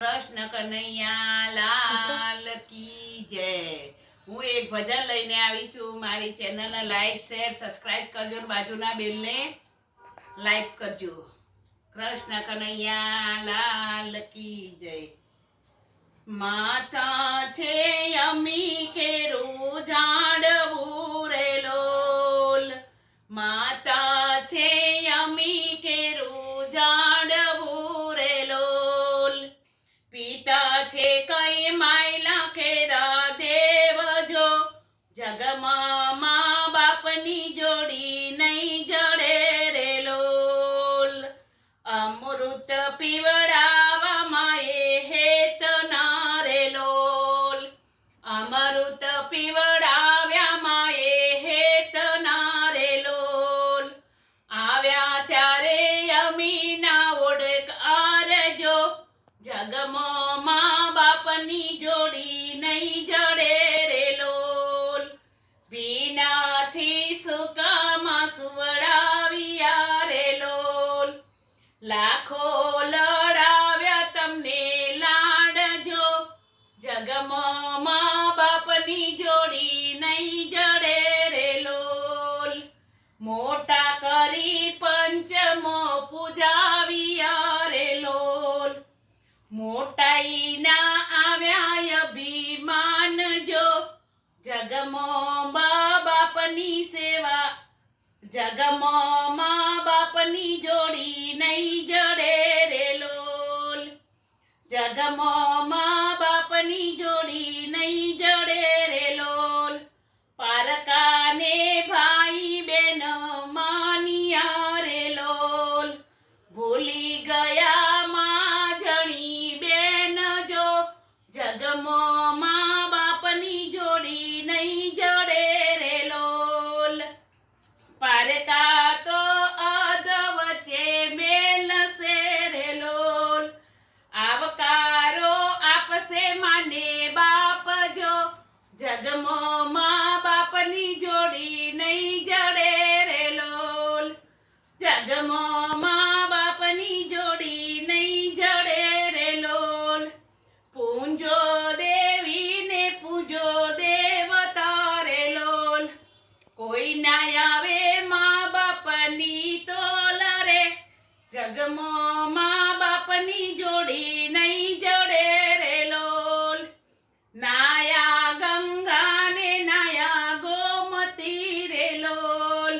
કૃષ્ણ કનૈયા લાલ કી જય। હું એક ભજન લઈને આવી છું। મારી ચેનલને લાઈક શેર સબસ્ક્રાઇબ કરજો, બાજુના બેલને લાઈક કરજો। કૃષ્ણ કનૈયા લાલ કી જય। માતા છે અમી કેરું ઝાડવું રે લોલ, માતા છે અમી કેરું ઝાડવું રે લોલ, પિતા છે કઈ માયલા કેરા દેવ જો, જગમાં મા બાપની જોડી નહીં જડે રે લોલ, અમૃત પીવડાવા માએ હેત ના રે લોલ, અમૃત પીવડાવ્યા માએ હેત ના રે લોલ, આવ્યા ત્યારે અમીના ઓડકાર જો, જગમાં મા બાપની જોડી નહીં જડે રે લોલ, ભીનાથી સુકામાં સુવડાવ્યા રે લોલ, લાખો લડાવ્યા તમને લાડજો, જગમાં મા બાપની જોડી નહીં જડે રે લોલ, મોટા કરી પંચમો પૂજાવ્યા રે લોલ, મોટાઈના આવ્યા અભિમાન જો, જગમાં મા બાપની સેવા, જગમાં મા બાપની જોડી નહીં જડે રે લોલ, જગમાં મા બાપની જોડી નહીં જડે રે લોલ, પારકાને ભાઈ બેન માનિયા રે લોલ, ભૂલી ગયા મા જણી બેન જો, જગમાં મા બાપની જોડી નહીં જડે રે લોલ, પારકા તો અધ વચ્ચે મેલશે રે લોલ, આવકારો આપશે માને બાપ જો, જગમાં મા બાપની જોડી નહીં જડે રે લોલ, જગમાં મા બાપની જોડી નહીં જડે રે લોલ, પૂંજો દેવીને પૂજો દેવતા રે લોલ, કોઈ ના આવે મા બાપની તોલ રે, જગમાં મા બાપની જોડી નહીં જડે રે લોલ, નાયા ગંગા ને નાયા ગોમતી રે લોલ,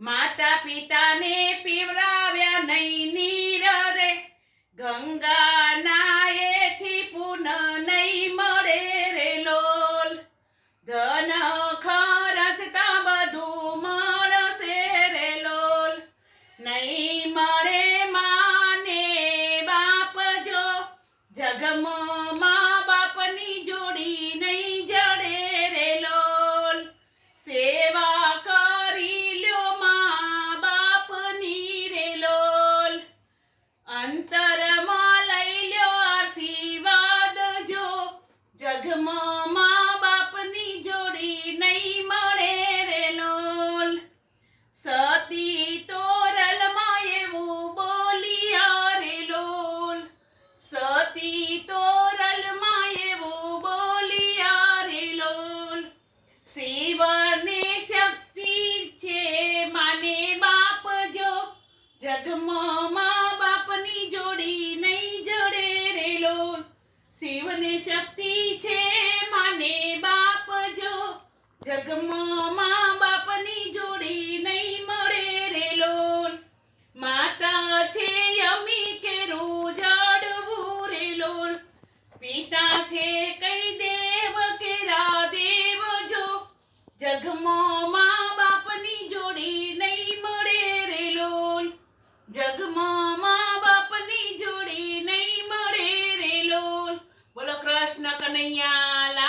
માતા પિતાને પીવડાવ્યા નહીં નીર રે, ગંગા નાયેથી પુન નહીં મળે રે લોલ, ધન ખર્ચતા બધું મળશે રે લોલ, નહીં મળે માને બાપ જો, જગમાં મા બાપની જોડી નહીં જડે રે લોલ, સેવા કરી લ્યો મા બાપની રે લોલ, અંતરમાં લઈ લ્યો આશીર્વાદ જો, જગમાં મા બાપની જોડી નહીં મળે રે લોલ, સતી તોરલમાં એવું બોલિયા રે લોલ, સતી તોરલમાં એવું બોલિયા રે લોલ, શિવને શક્તિ છે માને બાપ જો, જગમાં મા બાપની જોડી નહીં જડે રે લોલ, શિવને શક્તિ છે માને બાપ જો, જગમાં મા બાપની જોડી નહીં મળે રે લોલ, માતા છે અમી કેરું ઝાડવું રે લોલ, પિતા છે કઈ દેવ કેરા દેવ જો, જગમાં મા બાપની જોડી નહીં મળે રે લોલ, જગમાં મા બાપની જોડી નહીં મળે રે લોલ। બોલો કૃષ્ણ કનૈયા લાલ